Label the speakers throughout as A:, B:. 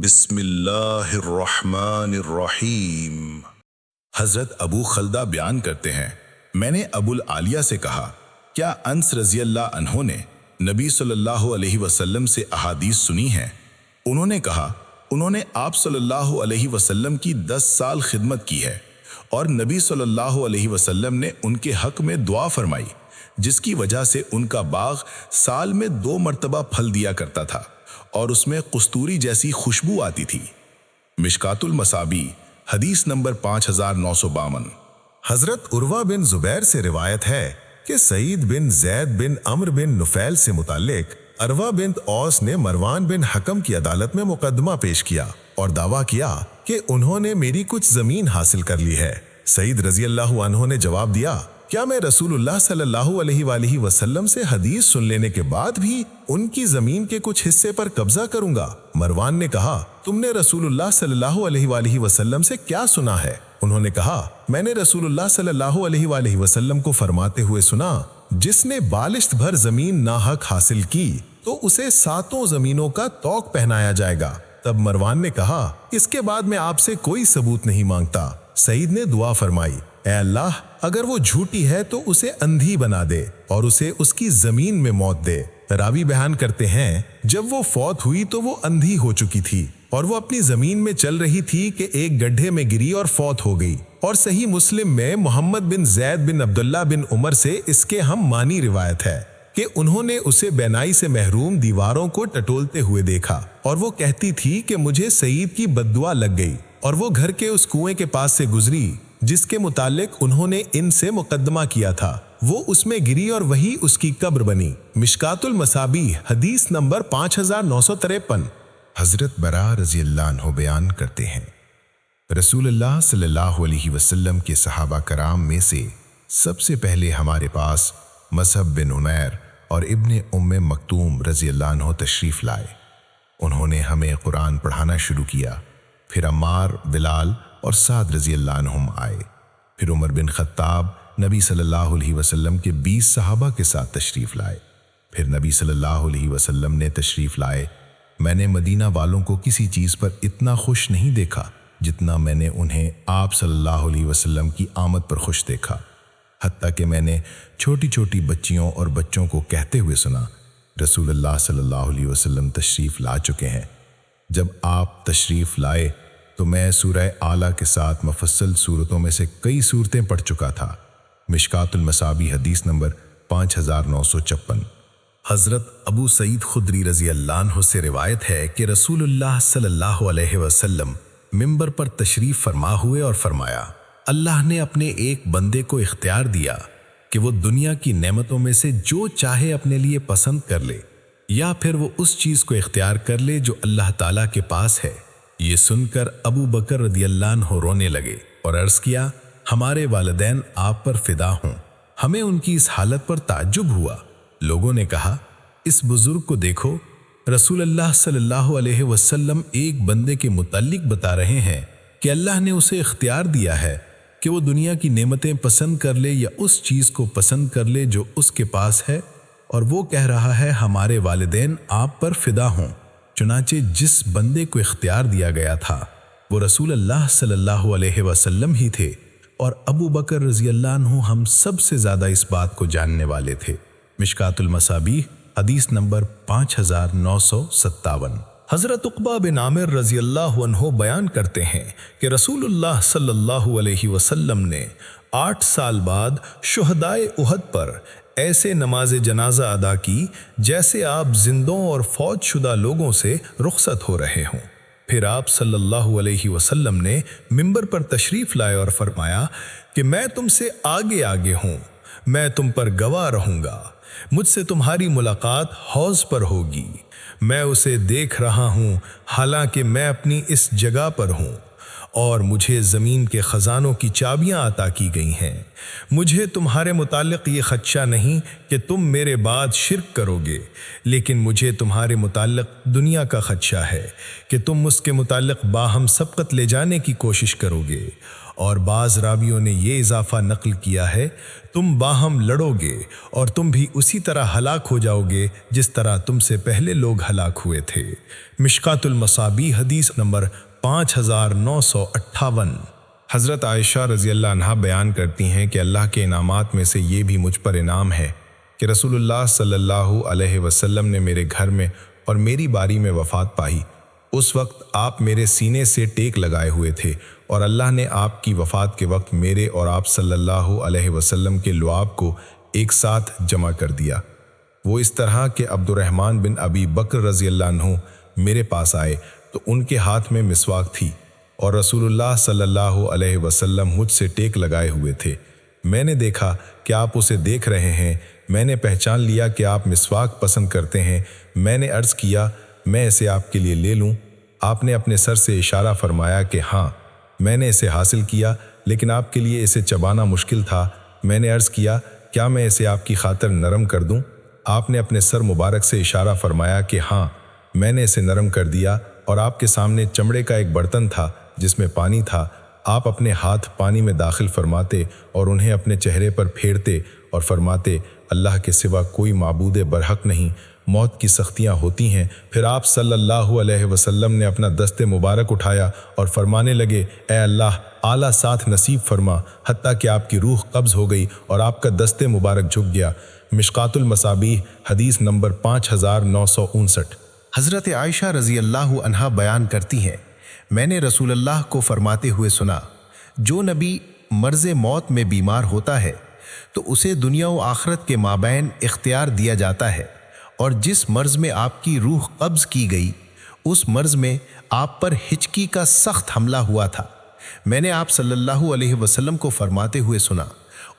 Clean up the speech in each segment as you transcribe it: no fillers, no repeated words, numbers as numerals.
A: بسم اللہ الرحمن الرحیم۔ حضرت ابو خلدہ بیان کرتے ہیں، میں نے ابو العالیہ سے کہا، کیا انس رضی اللہ عنہ نے نبی صلی اللہ علیہ وسلم سے احادیث سنی ہیں؟ انہوں نے کہا، انہوں نے آپ صلی اللہ علیہ وسلم کی 10 سال خدمت کی ہے اور نبی صلی اللہ علیہ وسلم نے ان کے حق میں دعا فرمائی، جس کی وجہ سے ان کا باغ سال میں 2 مرتبہ پھل دیا کرتا تھا اور اس میں قستوری جیسی خوشبو آتی تھی۔ مشکات المصابیح حدیث نمبر 5952۔
B: حضرت عروہ بن زبیر سے روایت ہے کہ سعید بن زید بن عمرو بن نفیل سے متعلق عروہ بنت اوس نے مروان بن حکم کی عدالت میں مقدمہ پیش کیا اور دعویٰ کیا کہ انہوں نے میری کچھ زمین حاصل کر لی ہے۔ سعید رضی اللہ عنہ نے جواب دیا، کیا میں رسول اللہ صلی اللہ علیہ وآلہ وسلم سے حدیث سن لینے کے بعد بھی ان کی زمین کے کچھ حصے پر قبضہ کروں گا؟ مروان نے کہا، تم نے رسول اللہ صلی اللہ علیہ وآلہ وسلم سے کیا سنا ہے؟ انہوں نے کہا، میں نے رسول اللہ صلی اللہ علیہ وآلہ وسلم کو فرماتے ہوئے سنا، جس نے بالشت بھر زمین ناحق حاصل کی تو اسے 7 زمینوں کا طوق پہنایا جائے گا۔ تب مروان نے کہا، اس کے بعد میں آپ سے کوئی ثبوت نہیں مانگتا۔ سعید نے دعا فرمائی، اے اللہ، اگر وہ جھوٹی ہے تو اسے اندھی بنا دے اور اسے اس کی زمین میں موت دے۔ راوی بیان کرتے ہیں، جب وہ فوت ہوئی تو وہ اندھی ہو چکی تھی اور وہ اپنی زمین میں چل رہی تھی کہ ایک گڈھے میں گری اور فوت ہو گئی۔ اور صحیح مسلم میں محمد بن زید بن عبداللہ بن عمر سے اس کے ہم مانی روایت ہے کہ انہوں نے اسے بینائی سے محروم دیواروں کو ٹٹولتے ہوئے دیکھا اور وہ کہتی تھی کہ مجھے سعید کی بددعا لگ گئی، اور وہ گھر کے اس کنویں کے پاس سے گزری جس کے متعلق انہوں نے ان سے مقدمہ کیا تھا، وہ اس میں گری اور وہی اس کی قبر بنی۔ مشکات المصابیح حدیث نمبر 5953۔ حضرت براء رضی اللہ عنہ بیان کرتے ہیں، رسول اللہ صلی اللہ علیہ وسلم کے صحابہ کرام میں سے سب سے پہلے ہمارے پاس مصعب بن عمیر اور ابن ام مکتوم رضی اللہ عنہ تشریف لائے۔ انہوں نے ہمیں قرآن پڑھانا شروع کیا، پھر عمار، بلال اور سعد رضی اللہ عنہم آئے، پھر عمر بن خطاب نبی صلی اللہ علیہ وسلم کے 20 صحابہ کے ساتھ تشریف لائے، پھر نبی صلی اللہ علیہ وسلم نے تشریف لائے۔ میں نے مدینہ والوں کو کسی چیز پر اتنا خوش نہیں دیکھا جتنا میں نے انہیں آپ صلی اللہ علیہ وسلم کی آمد پر خوش دیکھا، حتیٰ کہ میں نے چھوٹی چھوٹی بچیوں اور بچوں کو کہتے ہوئے سنا، رسول اللہ صلی اللہ علیہ وسلم تشریف لا چکے ہیں۔ جب آپ تشریف لائے تو میں سورہ اعلیٰ کے ساتھ مفصل صورتوں میں سے کئی صورتیں پڑھ چکا تھا۔ مشکات المصابیح حدیث نمبر 5956۔
C: حضرت ابو سعید خدری رضی اللہ عنہ سے روایت ہے کہ رسول اللہ صلی اللہ علیہ وسلم منبر پر تشریف فرما ہوئے اور فرمایا، اللہ نے اپنے ایک بندے کو اختیار دیا کہ وہ دنیا کی نعمتوں میں سے جو چاہے اپنے لیے پسند کر لے، یا پھر وہ اس چیز کو اختیار کر لے جو اللہ تعالیٰ کے پاس ہے۔ یہ سن کر ابو بکر رضی اللہ عنہ رونے لگے اور عرض کیا، ہمارے والدین آپ پر فدا ہوں۔ ہمیں ان کی اس حالت پر تعجب ہوا۔ لوگوں نے کہا، اس بزرگ کو دیکھو، رسول اللہ صلی اللہ علیہ وسلم ایک بندے کے متعلق بتا رہے ہیں کہ اللہ نے اسے اختیار دیا ہے کہ وہ دنیا کی نعمتیں پسند کر لے یا اس چیز کو پسند کر لے جو اس کے پاس ہے، اور وہ کہہ رہا ہے ہمارے والدین آپ پر فدا ہوں۔ چنانچہ جس بندے کو اختیار دیا گیا تھا وہ رسول اللہ صلی اللہ علیہ وسلم ہی تھے، اور ابو بکر رضی اللہ عنہ ہم سب سے زیادہ اس بات کو جاننے والے تھے۔ مشکات المصابیح حدیث نمبر 5957۔
D: حضرت عقبہ بن عامر رضی اللہ عنہ بیان کرتے ہیں کہ رسول اللہ صلی اللہ علیہ وسلم نے 8 سال بعد شہدائے احد پر ایسے نماز جنازہ ادا کی جیسے آپ زندوں اور فوت شدہ لوگوں سے رخصت ہو رہے ہوں۔ پھر آپ صلی اللہ علیہ وسلم نے منبر پر تشریف لائے اور فرمایا کہ میں تم سے آگے آگے ہوں، میں تم پر گواہ رہوں گا، مجھ سے تمہاری ملاقات حوض پر ہوگی، میں اسے دیکھ رہا ہوں حالانکہ میں اپنی اس جگہ پر ہوں، اور مجھے زمین کے خزانوں کی چابیاں عطا کی گئی ہیں۔ مجھے تمہارے متعلق یہ خدشہ نہیں کہ تم میرے بعد شرک کرو گے، لیکن مجھے تمہارے متعلق دنیا کا خدشہ ہے کہ تم اس کے متعلق باہم سبقت لے جانے کی کوشش کرو گے۔ اور بعض راویوں نے یہ اضافہ نقل کیا ہے، تم باہم لڑو گے اور تم بھی اسی طرح ہلاک ہو جاؤ گے جس طرح تم سے پہلے لوگ ہلاک ہوئے تھے۔ مشکات المصابیح حدیث نمبر 5958۔ حضرت عائشہ رضی اللہ عنہا بیان کرتی ہیں کہ اللہ کے انعامات میں سے یہ بھی مجھ پر انعام ہے کہ رسول اللہ صلی اللہ علیہ وسلم نے میرے گھر میں اور میری باری میں وفات پائی۔ اس وقت آپ میرے سینے سے ٹیک لگائے ہوئے تھے اور اللہ نے آپ کی وفات کے وقت میرے اور آپ صلی اللہ علیہ وسلم کے لعاب کو ایک ساتھ جمع کر دیا۔ وہ اس طرح کہ عبد الرحمن بن ابی بکر رضی اللہ عنہ میرے پاس آئے تو ان کے ہاتھ میں مسواک تھی اور رسول اللہ صلی اللہ علیہ وسلم مجھ سے ٹیک لگائے ہوئے تھے۔ میں نے دیکھا کہ آپ اسے دیکھ رہے ہیں، میں نے پہچان لیا کہ آپ مسواک پسند کرتے ہیں۔ میں نے عرض کیا میں اسے آپ کے لیے لے لوں؟ آپ نے اپنے سر سے اشارہ فرمایا کہ ہاں۔ میں نے اسے حاصل کیا لیکن آپ کے لیے اسے چبانا مشکل تھا۔ میں نے عرض کیا کیا میں اسے آپ کی خاطر نرم کر دوں؟ آپ نے اپنے سر مبارک سے اشارہ فرمایا کہ ہاں۔ میں نے اسے نرم کر دیا اور آپ کے سامنے چمڑے کا ایک برتن تھا جس میں پانی تھا۔ آپ اپنے ہاتھ پانی میں داخل فرماتے اور انہیں اپنے چہرے پر پھیرتے اور فرماتے اللہ کے سوا کوئی معبود برحق نہیں، موت کی سختیاں ہوتی ہیں۔ پھر آپ صلی اللہ علیہ وسلم نے اپنا دست مبارک اٹھایا اور فرمانے لگے اے اللہ اعلیٰ ساتھ نصیب فرما، حتیٰ کہ آپ کی روح قبض ہو گئی اور آپ کا دست مبارک جھک گیا۔ مشکات المصابیح حدیث نمبر 5959۔
C: حضرت عائشہ رضی اللہ عنہا بیان کرتی ہیں میں نے رسول اللہ کو فرماتے ہوئے سنا، جو نبی مرض موت میں بیمار ہوتا ہے تو اسے دنیا و آخرت کے مابین اختیار دیا جاتا ہے، اور جس مرض میں آپ کی روح قبض کی گئی اس مرض میں آپ پر ہچکی کا سخت حملہ ہوا تھا۔ میں نے آپ صلی اللہ علیہ وسلم کو فرماتے ہوئے سنا،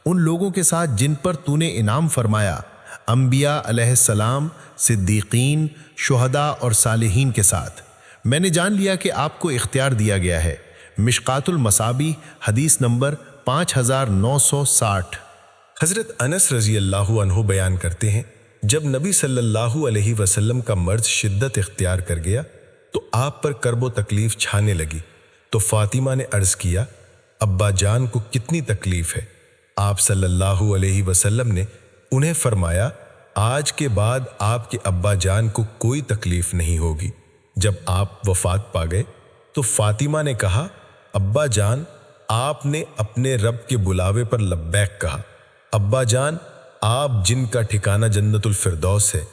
C: ان لوگوں کے ساتھ جن پر تو نے انعام فرمایا، انبیاء علیہ السلام، صدیقین، شہداء اور صالحین کے ساتھ۔ میں نے جان لیا کہ آپ کو اختیار دیا گیا ہے۔ مشکات المصابیح حدیث نمبر 5960۔
D: حضرت انس رضی اللہ عنہ بیان کرتے ہیں جب نبی صلی اللہ علیہ وسلم کا مرض شدت اختیار کر گیا تو آپ پر کرب و تکلیف چھانے لگی، تو فاطمہ نے عرض کیا ابا جان کو کتنی تکلیف ہے؟ آپ صلی اللہ علیہ وسلم نے انہیں فرمایا آج کے بعد آپ کے ابا جان کو کوئی تکلیف نہیں ہوگی۔ جب آپ وفات پا گئے تو فاطمہ نے کہا ابا جان آپ نے اپنے رب کے بلاوے پر لبیک کہا۔ ابا جان آپ جن کا ٹھکانہ جنت الفردوس ہے۔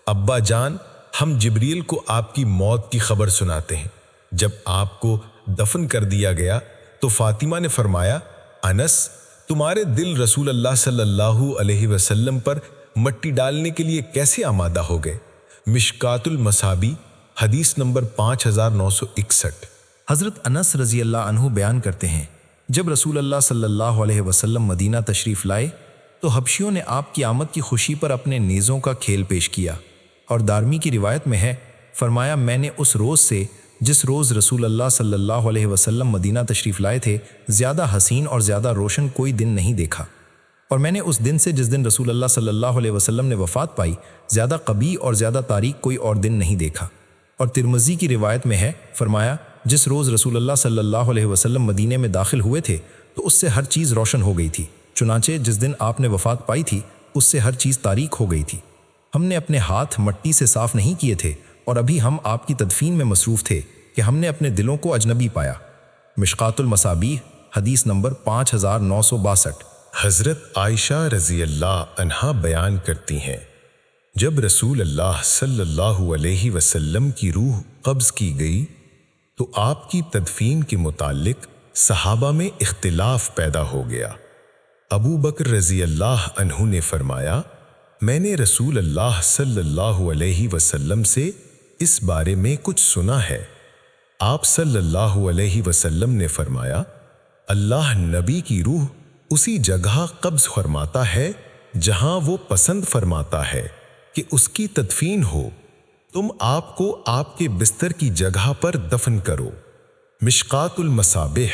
D: ابا جان ہم جبریل کو آپ کی موت کی خبر سناتے ہیں۔ جب آپ کو دفن کر دیا گیا تو فاطمہ نے فرمایا انس تمہارے دل رسول اللہ صلی اللہ علیہ وسلم پر مٹی ڈالنے کے لیے کیسے آمادہ ہو گئے؟ مشکات المصابیح حدیث نمبر 5961۔
C: حضرت انس رضی اللہ عنہ بیان کرتے ہیں جب رسول اللہ صلی اللہ علیہ وسلم مدینہ تشریف لائے تو حبشیوں نے آپ کی آمد کی خوشی پر اپنے نیزوں کا کھیل پیش کیا، اور دارمی کی روایت میں ہے فرمایا میں نے اس روز سے جس روز رسول اللہ صلی اللہ علیہ وسلم مدینہ تشریف لائے تھے زیادہ حسین اور زیادہ روشن کوئی دن نہیں دیکھا، اور میں نے اس دن سے جس دن رسول اللہ صلی اللہ علیہ وسلم نے وفات پائی زیادہ قبیح اور زیادہ تاریک کوئی اور دن نہیں دیکھا۔ اور ترمذی کی روایت میں ہے فرمایا جس روز رسول اللہ صلی اللہ علیہ وسلم مدینے میں داخل ہوئے تھے تو اس سے ہر چیز روشن ہو گئی تھی، چنانچہ جس دن آپ نے وفات پائی تھی اس سے ہر چیز تاریک ہو گئی تھی۔ ہم نے اپنے ہاتھ مٹی سے صاف نہیں کیے تھے اور ابھی ہم آپ کی تدفین میں مصروف تھے کہ ہم نے اپنے دلوں کو اجنبی پایا۔ مشکات المصابیح حدیث نمبر 5962۔
B: حضرت عائشہ رضی اللہ عنہا بیان کرتی ہیں جب رسول اللہ صلی اللہ علیہ وسلم کی روح قبض کی گئی تو آپ کی تدفین کے متعلق صحابہ میں اختلاف پیدا ہو گیا۔ ابو بکر رضی اللہ عنہ نے فرمایا میں نے رسول اللہ صلی اللہ علیہ وسلم سے اس بارے میں کچھ سنا ہے۔ آپ صلی اللہ علیہ وسلم نے فرمایا اللہ نبی کی روح اسی جگہ قبض فرماتا ہے جہاں وہ پسند فرماتا ہے کہ اس کی تدفین ہو، تم آپ کو آپ کے بستر کی جگہ پر دفن کرو۔ مشکات المصابیح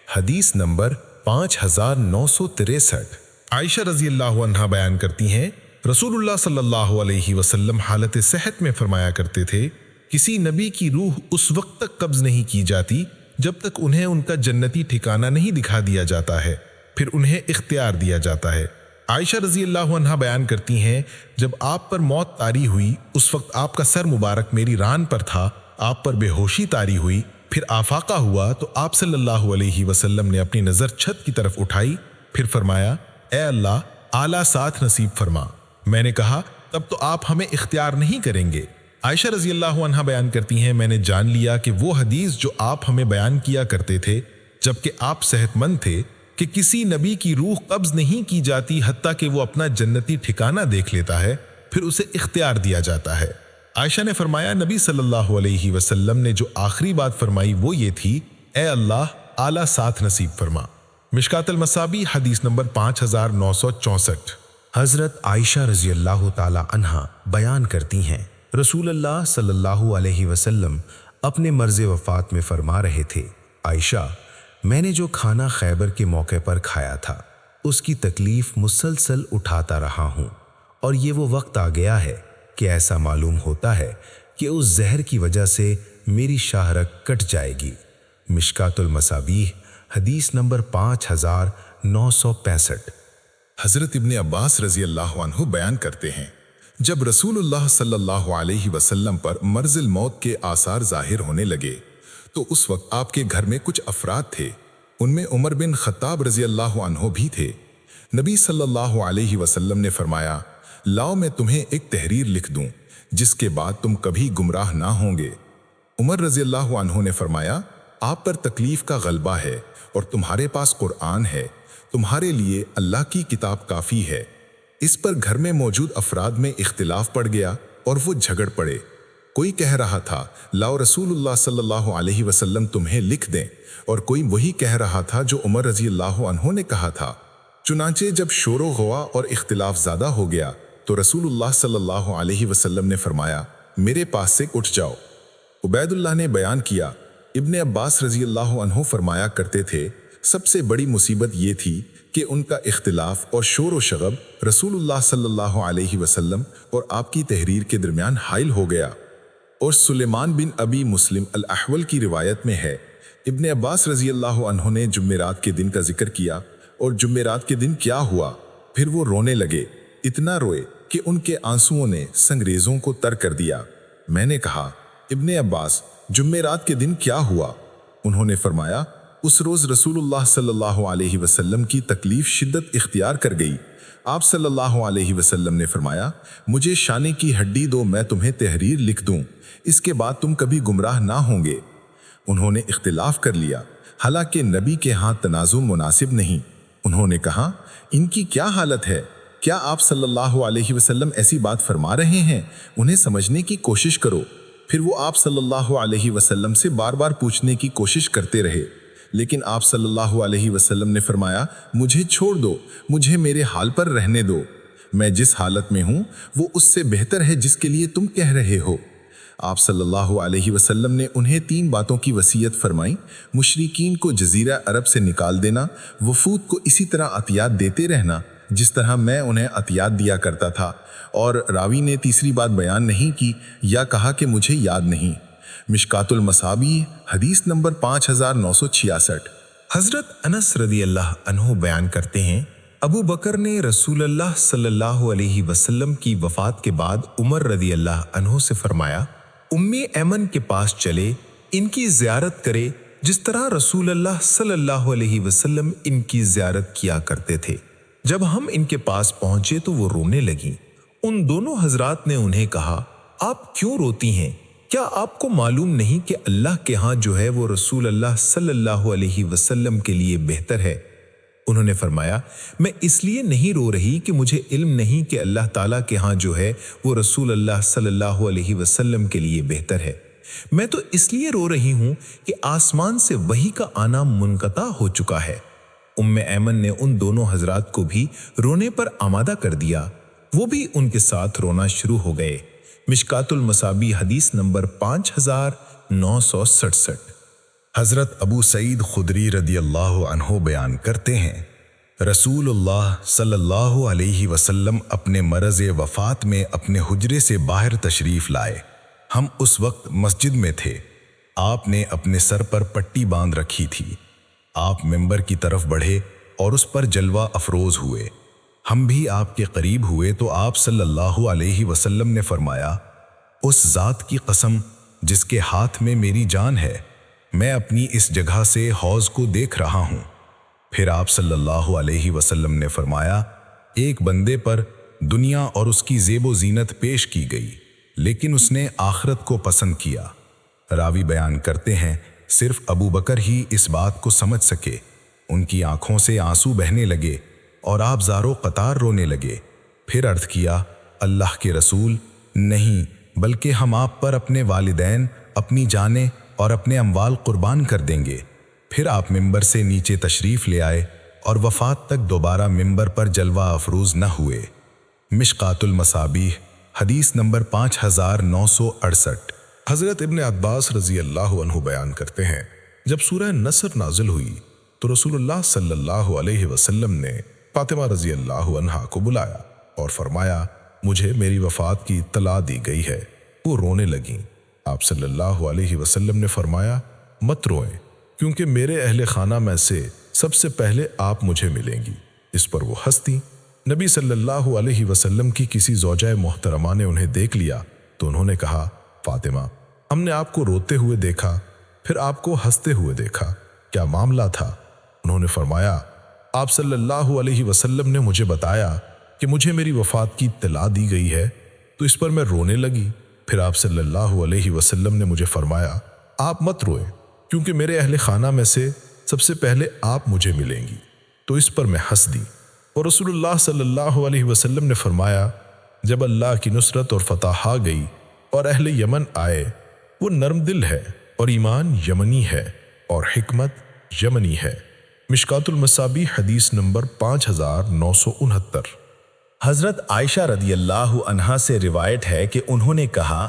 B: حدیث نمبر 5963۔ عائشہ رضی اللہ عنہا بیان کرتی ہیں، رسول اللہ صلی اللہ علیہ وسلم حالت صحت میں فرمایا کرتے تھے، کسی نبی کی روح اس وقت تک قبض نہیں کی جاتی جب تک انہیں ان کا جنتی ٹھکانہ نہیں دکھا دیا جاتا ہے، پھر انہیں اختیار دیا جاتا ہے۔ عائشہ رضی اللہ عنہا بیان کرتی ہیں، جب آپ پر موت طاری ہوئی اس وقت آپ کا سر مبارک میری ران پر تھا، آپ پر بے ہوشی طاری ہوئی، پھر آفاقہ ہوا تو آپ صلی اللہ علیہ وسلم نے اپنی نظر چھت کی طرف اٹھائی، پھر فرمایا، اے اللہ اعلیٰ ساتھ نصیب فرما۔ میں نے کہا، تب تو آپ ہمیں اختیار نہیں کریں گے۔ عائشہ رضی اللہ عنہا بیان کرتی ہیں، میں نے جان لیا کہ وہ حدیث جو آپ ہمیں بیان کیا کرتے تھے جبکہ آپ صحت مند تھے کہ کسی نبی کی روح قبض نہیں کی جاتی حتیٰ کہ وہ اپنا جنتی ٹھکانہ دیکھ لیتا ہے، پھر اسے اختیار دیا جاتا ہے۔ عائشہ نے فرمایا، نبی صلی اللہ علیہ وسلم نے جو آخری بات فرمائی وہ یہ تھی، اے اللہ اعلیٰ ساتھ نصیب فرما۔ مشکات المصابیح حدیث نمبر 5964۔
C: حضرت عائشہ رضی اللہ تعالی عنہا بیان کرتی ہیں، رسول اللہ صلی اللہ علیہ وسلم اپنے مرض وفات میں فرما رہے تھے، عائشہ، میں نے جو کھانا خیبر کے موقع پر کھایا تھا اس کی تکلیف مسلسل اٹھاتا رہا ہوں، اور یہ وہ وقت آ گیا ہے کہ ایسا معلوم ہوتا ہے کہ اس زہر کی وجہ سے میری شاہرگ کٹ جائے گی۔ مشکات المصابیح حدیث نمبر 5965۔
A: حضرت ابن عباس رضی اللہ عنہ بیان کرتے ہیں، جب رسول اللہ صلی اللہ علیہ وسلم پر مرض الموت کے آثار ظاہر ہونے لگے تو اس وقت آپ کے گھر میں کچھ افراد تھے، ان میں عمر بن خطاب رضی اللہ عنہ بھی تھے۔ نبی صلی اللہ علیہ وسلم نے فرمایا، لاؤ میں تمہیں ایک تحریر لکھ دوں جس کے بعد تم کبھی گمراہ نہ ہوں گے۔ عمر رضی اللہ عنہ نے فرمایا، آپ پر تکلیف کا غلبہ ہے اور تمہارے پاس قرآن ہے، تمہارے لیے اللہ کی کتاب کافی ہے۔ اس پر گھر میں موجود افراد میں اختلاف پڑ گیا اور وہ جھگڑ پڑے۔ کوئی کہہ رہا تھا، لاؤ رسول اللہ صلی اللہ علیہ وسلم تمہیں لکھ دیں، اور کوئی وہی کہہ رہا تھا جو عمر رضی اللہ عنہ نے کہا تھا۔ چنانچہ جب شور و غوا اور اختلاف زیادہ ہو گیا تو رسول اللہ صلی اللہ علیہ وسلم نے فرمایا، میرے پاس سے اٹھ جاؤ۔ عبید اللہ نے بیان کیا، ابن عباس رضی اللہ عنہ فرمایا کرتے تھے، سب سے بڑی مصیبت یہ تھی کہ ان کا اختلاف اور شور و شغب رسول اللہ صلی اللہ علیہ وسلم اور آپ کی تحریر کے درمیان حائل ہو گیا۔ اور سلیمان بن ابی مسلم الاحول کی روایت میں ہے، ابن عباس رضی اللہ عنہ نے جمعرات کے دن کا ذکر کیا اور جمعرات کے دن کیا ہوا، پھر وہ رونے لگے، اتنا روئے کہ ان کے آنسوؤں نے سنگریزوں کو تر کر دیا۔ میں نے کہا، ابن عباس، جمعرات کے دن کیا ہوا؟ انہوں نے فرمایا، اس روز رسول اللہ صلی اللہ علیہ وسلم کی تکلیف شدت اختیار کر گئی۔ آپ صلی اللہ علیہ وسلم نے فرمایا، مجھے شانے کی ہڈی دو، میں تمہیں تحریر لکھ دوں، اس کے بعد تم کبھی گمراہ نہ ہوں گے۔ انہوں نے اختلاف کر لیا، حالانکہ نبی کے ہاں تنازع مناسب نہیں۔ انہوں نے کہا، ان کی کیا حالت ہے؟ کیا آپ صلی اللہ علیہ وسلم ایسی بات فرما رہے ہیں؟ انہیں سمجھنے کی کوشش کرو۔ پھر وہ آپ صلی اللہ علیہ وسلم سے بار بار پوچھنے کی کوشش کرتے رہے، لیکن آپ صلی اللہ علیہ وسلم نے فرمایا، مجھے چھوڑ دو، مجھے میرے حال پر رہنے دو، میں جس حالت میں ہوں وہ اس سے بہتر ہے جس کے لیے تم کہہ رہے ہو۔ آپ صلی اللہ علیہ وسلم نے انہیں 3 باتوں کی وصیت فرمائی، مشرکین کو جزیرہ عرب سے نکال دینا، وفود کو اسی طرح عطیات دیتے رہنا جس طرح میں انہیں عطیات دیا کرتا تھا، اور راوی نے تیسری بات بیان نہیں کی یا کہا کہ مجھے یاد نہیں۔ مشکات المصابیح حدیث نمبر 5966۔
D: حضرت انس رضی اللہ عنہ بیان کرتے ہیں، ابو بکر نے رسول اللہ صلی اللہ علیہ وسلم کی وفات کے بعد عمر رضی اللہ عنہ سے فرمایا، ایمن کے پاس چلے، ان کی زیارت کرے جس طرح رسول اللہ صلی اللہ علیہ وسلم ان کی زیارت کیا کرتے تھے۔ جب ہم ان کے پاس پہنچے تو وہ رونے لگیں۔ ان دونوں حضرات نے انہیں کہا، آپ کیوں روتی ہیں؟ کیا آپ کو معلوم نہیں کہ اللہ کے ہاں جو ہے وہ رسول اللہ صلی اللہ علیہ وسلم کے لیے بہتر ہے؟ انہوں نے فرمایا، میں اس لیے نہیں رو رہی کہ مجھے علم نہیں کہ اللہ تعالیٰ کے ہاں جو ہے وہ رسول اللہ صلی اللہ علیہ وسلم کے لیے بہتر ہے، میں تو اس لیے رو رہی ہوں کہ آسمان سے وحی کا آنا منقطع ہو چکا ہے۔ ایمن نے ان دونوں حضرات کو بھی رونے پر آمادہ کر دیا، وہ بھی ان کے ساتھ رونا شروع ہو گئے۔ مشکات المصابیح حدیث نمبر 5967۔
B: حضرت ابو سعید خدری رضی اللہ عنہ بیان کرتے ہیں، رسول اللہ صلی اللہ علیہ وسلم اپنے مرض وفات میں اپنے حجرے سے باہر تشریف لائے۔ ہم اس وقت مسجد میں تھے۔ آپ نے اپنے سر پر پٹی باندھ رکھی تھی۔ آپ ممبر کی طرف بڑھے اور اس پر جلوہ افروز ہوئے۔ ہم بھی آپ کے قریب ہوئے تو آپ صلی اللہ علیہ وسلم نے فرمایا، اس ذات کی قسم جس کے ہاتھ میں میری جان ہے، میں اپنی اس جگہ سے حوض کو دیکھ رہا ہوں۔ پھر آپ صلی اللہ علیہ وسلم نے فرمایا، ایک بندے پر دنیا اور اس کی زیب و زینت پیش کی گئی، لیکن اس نے آخرت کو پسند کیا۔ راوی بیان کرتے ہیں، صرف ابو بکر ہی اس بات کو سمجھ سکے۔ ان کی آنکھوں سے آنسو بہنے لگے اور آپ زارو قطار رونے لگے۔ پھر عرض کیا، اللہ کے رسول، نہیں بلکہ ہم آپ پر اپنے والدین، اپنی جانیں اور اپنے اموال قربان کر دیں گے۔ پھر آپ ممبر سے نیچے تشریف لے آئے اور وفات تک دوبارہ ممبر پر جلوہ افروز نہ ہوئے۔ مشکات المصابیح، حدیث نمبر 5968۔
D: حضرت ابن عباس رضی اللہ عنہ بیان کرتے ہیں، جب سورہ نصر نازل ہوئی تو رسول اللہ صلی اللہ علیہ وسلم نے فاطمہ رضی اللہ عنہا کو بلایا اور فرمایا، مجھے میری وفات کی اطلاع دی گئی ہے۔ وہ رونے لگیں۔ آپ صلی اللہ علیہ وسلم نے فرمایا، مت روئیں، کیونکہ میرے اہل خانہ میں سے سب سے پہلے آپ مجھے ملیں گی۔ اس پر وہ ہنستی۔ نبی صلی اللہ علیہ وسلم کی کسی زوجہ محترمہ نے انہیں دیکھ لیا تو انہوں نے کہا، فاطمہ، ہم نے آپ کو روتے ہوئے دیکھا، پھر آپ کو ہنستے ہوئے دیکھا، کیا معاملہ تھا؟ انہوں نے فرمایا، آپ صلی اللہ علیہ وسلم نے مجھے بتایا کہ مجھے میری وفات کی اطلاع دی گئی ہے، تو اس پر میں رونے لگی۔ پھر آپ صلی اللہ علیہ وسلم نے مجھے فرمایا، آپ مت روئیں، کیونکہ میرے اہل خانہ میں سے سب سے پہلے آپ مجھے ملیں گی۔ تو اس پر میں ہنس دی، اور رسول اللہ صلی اللہ علیہ وسلم نے فرمایا، جب اللہ کی نصرت اور فتح آ گئی اور اہل یمن آئے، وہ نرم دل ہے اور ایمان یمنی ہے اور حکمت یمنی ہے۔ مشکات المصابیح، حدیث نمبر 5969۔
C: حضرت عائشہ رضی اللہ عنہا سے روایت ہے کہ انہوں نے کہا،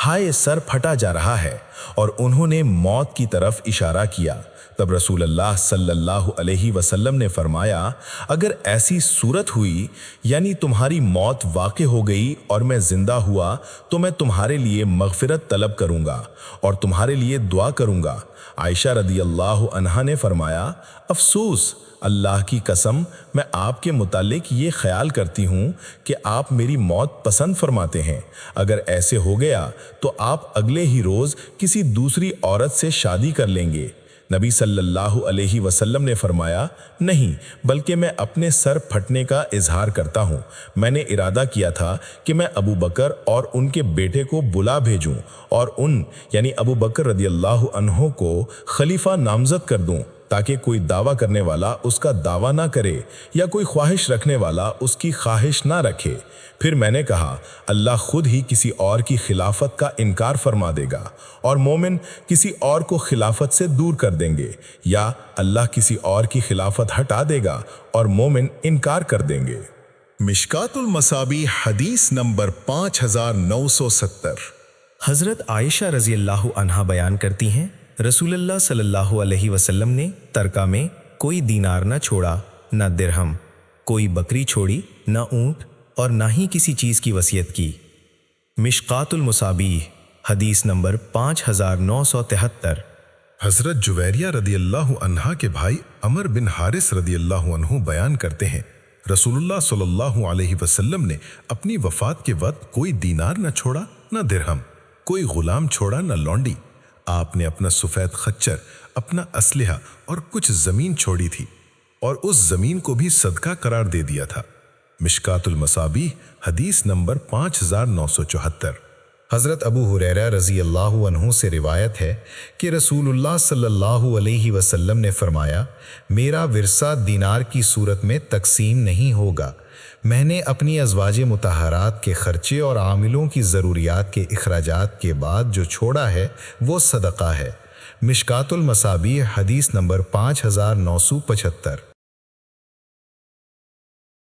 C: ہائے سر پھٹا جا رہا ہے، اور انہوں نے موت کی طرف اشارہ کیا۔ تب رسول اللہ صلی اللہ علیہ وسلم نے فرمایا، اگر ایسی صورت ہوئی، یعنی تمہاری موت واقع ہو گئی اور میں زندہ ہوا، تو میں تمہارے لیے مغفرت طلب کروں گا اور تمہارے لیے دعا کروں گا۔ عائشہ رضی اللہ عنہا نے فرمایا، افسوس، اللہ کی قسم، میں آپ کے متعلق یہ خیال کرتی ہوں کہ آپ میری موت پسند فرماتے ہیں۔ اگر ایسے ہو گیا تو آپ اگلے ہی روز کسی دوسری عورت سے شادی کر لیں گے۔ نبی صلی اللہ علیہ وسلم نے فرمایا، نہیں بلکہ میں اپنے سر پھٹنے کا اظہار کرتا ہوں۔ میں نے ارادہ کیا تھا کہ میں ابو بکر اور ان کے بیٹے کو بلا بھیجوں اور یعنی ابو بکر رضی اللہ عنہ کو خلیفہ نامزد کر دوں، تاکہ کوئی دعویٰ کرنے والا اس کا دعویٰ نہ کرے یا کوئی خواہش رکھنے والا اس کی خواہش نہ رکھے۔ پھر میں نے کہا، اللہ خود ہی کسی اور کی خلافت کا انکار فرما دے گا اور مومن کسی اور کو خلافت سے دور کر دیں گے، یا اللہ کسی اور کی خلافت ہٹا دے گا اور مومن انکار کر دیں گے۔
B: مشکات المصابیح، حدیث نمبر 5970۔
E: حضرت عائشہ رضی اللہ عنہا بیان کرتی ہیں، رسول اللہ صلی اللہ علیہ وسلم نے ترکہ میں کوئی دینار نہ چھوڑا، نہ درہم، کوئی بکری چھوڑی، نہ اونٹ، اور نہ ہی کسی چیز کی وصیت کی۔ مشکات المصابیح، حدیث نمبر 5973۔
B: حضرت جویریہ رضی اللہ عنہا کے بھائی عمر بن حارث رضی اللہ عنہ بیان کرتے ہیں، رسول اللہ صلی اللہ علیہ وسلم نے اپنی وفات کے وقت کوئی دینار نہ چھوڑا، نہ درہم، کوئی غلام چھوڑا، نہ لونڈی۔ آپ نے اپنا سفید خچر، اپنا اسلحہ اور کچھ زمین چھوڑی تھی، اور اس زمین کو بھی صدقہ قرار دے دیا تھا۔ مشکات المصابیح، حدیث نمبر 5974۔
C: حضرت ابو ہریرہ رضی اللہ عنہ سے روایت ہے کہ رسول اللہ صلی اللہ علیہ وسلم نے فرمایا، میرا ورثہ دینار کی صورت میں تقسیم نہیں ہوگا، میں نے اپنی ازواج مطہرات کے خرچے اور عاملوں کی ضروریات کے اخراجات کے بعد جو چھوڑا ہے وہ صدقہ ہے۔ مشکات المصابیح، حدیث نمبر 5975۔